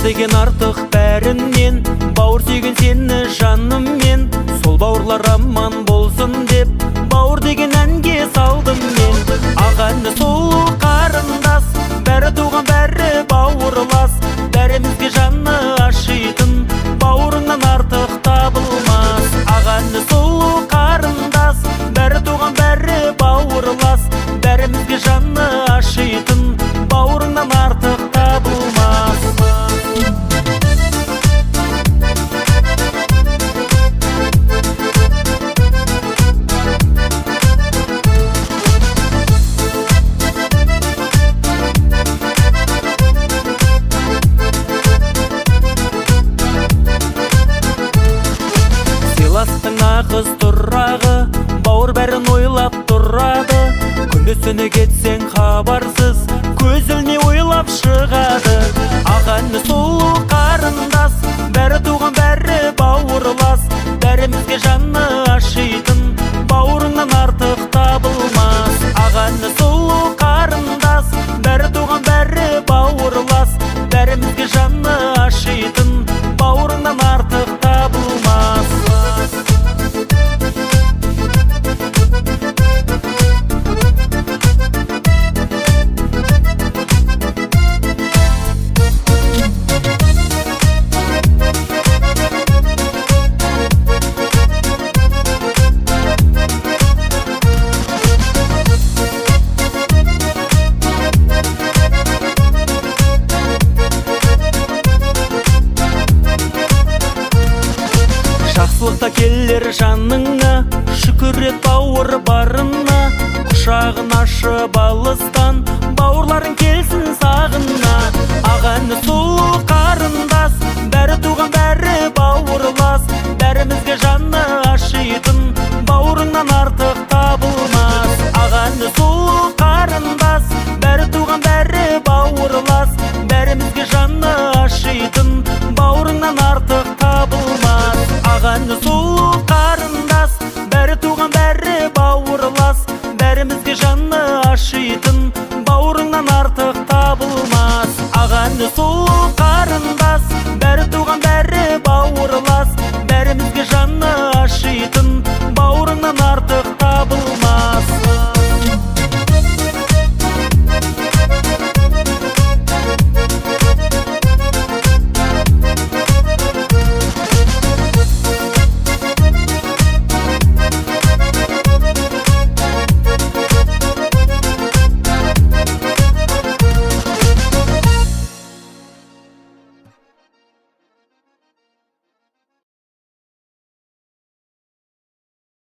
Деген артық бәрінен, бауыр сүйген сені жаныммен. Сол бауырлар аман болсын деп, бауыр деген әнге салдым мен. Ағаны сұлу қарындас, бәрі туған бәрі бауырлас. Бәрімізге жаны ашитын, бауырыңнан артық табылмас. Ағаны сұлу қарындас, бәрі туған бәрі бауырлас. Бәрімізге жаны ашитын, бауырыңнан артық табылмас. Сыйластың ағыз тұрағы, бауыр бәрін ойлап тұрады. Күндесіне кетсең хабарсыз, көзіліне ойлап шығады. Ағаны сұлу қарындас, бәрі туған бәрі бауырлас. Бәрімізге жаны ашитын, бауырыңнан артық табылмас. Ағаны сұлу қарындас, бәрі туған бәрі бауырлас. Бәрімізге жаны ашитын, бауырыңнан артық табылмас. Жақсылықта келер жаныңа, шүкір ет бауыр барына. Құшағын ашып алыстан, бауырларың келсін сағына. Ағаны сұлу қарындас, бәрі туған бәрі бауырлас. Бәрімізге жаны ашитын, бауырыңнан артық табылмас. Ағаны сұлу қарындас, бәрі туған бәрі бауырлас. Бәрімізге жаны ашитын, бауырыңнан артық табылмас. Ағаны сұлу қарындас, бәрі туған бәрі бауырлас. Бәрімізге жаны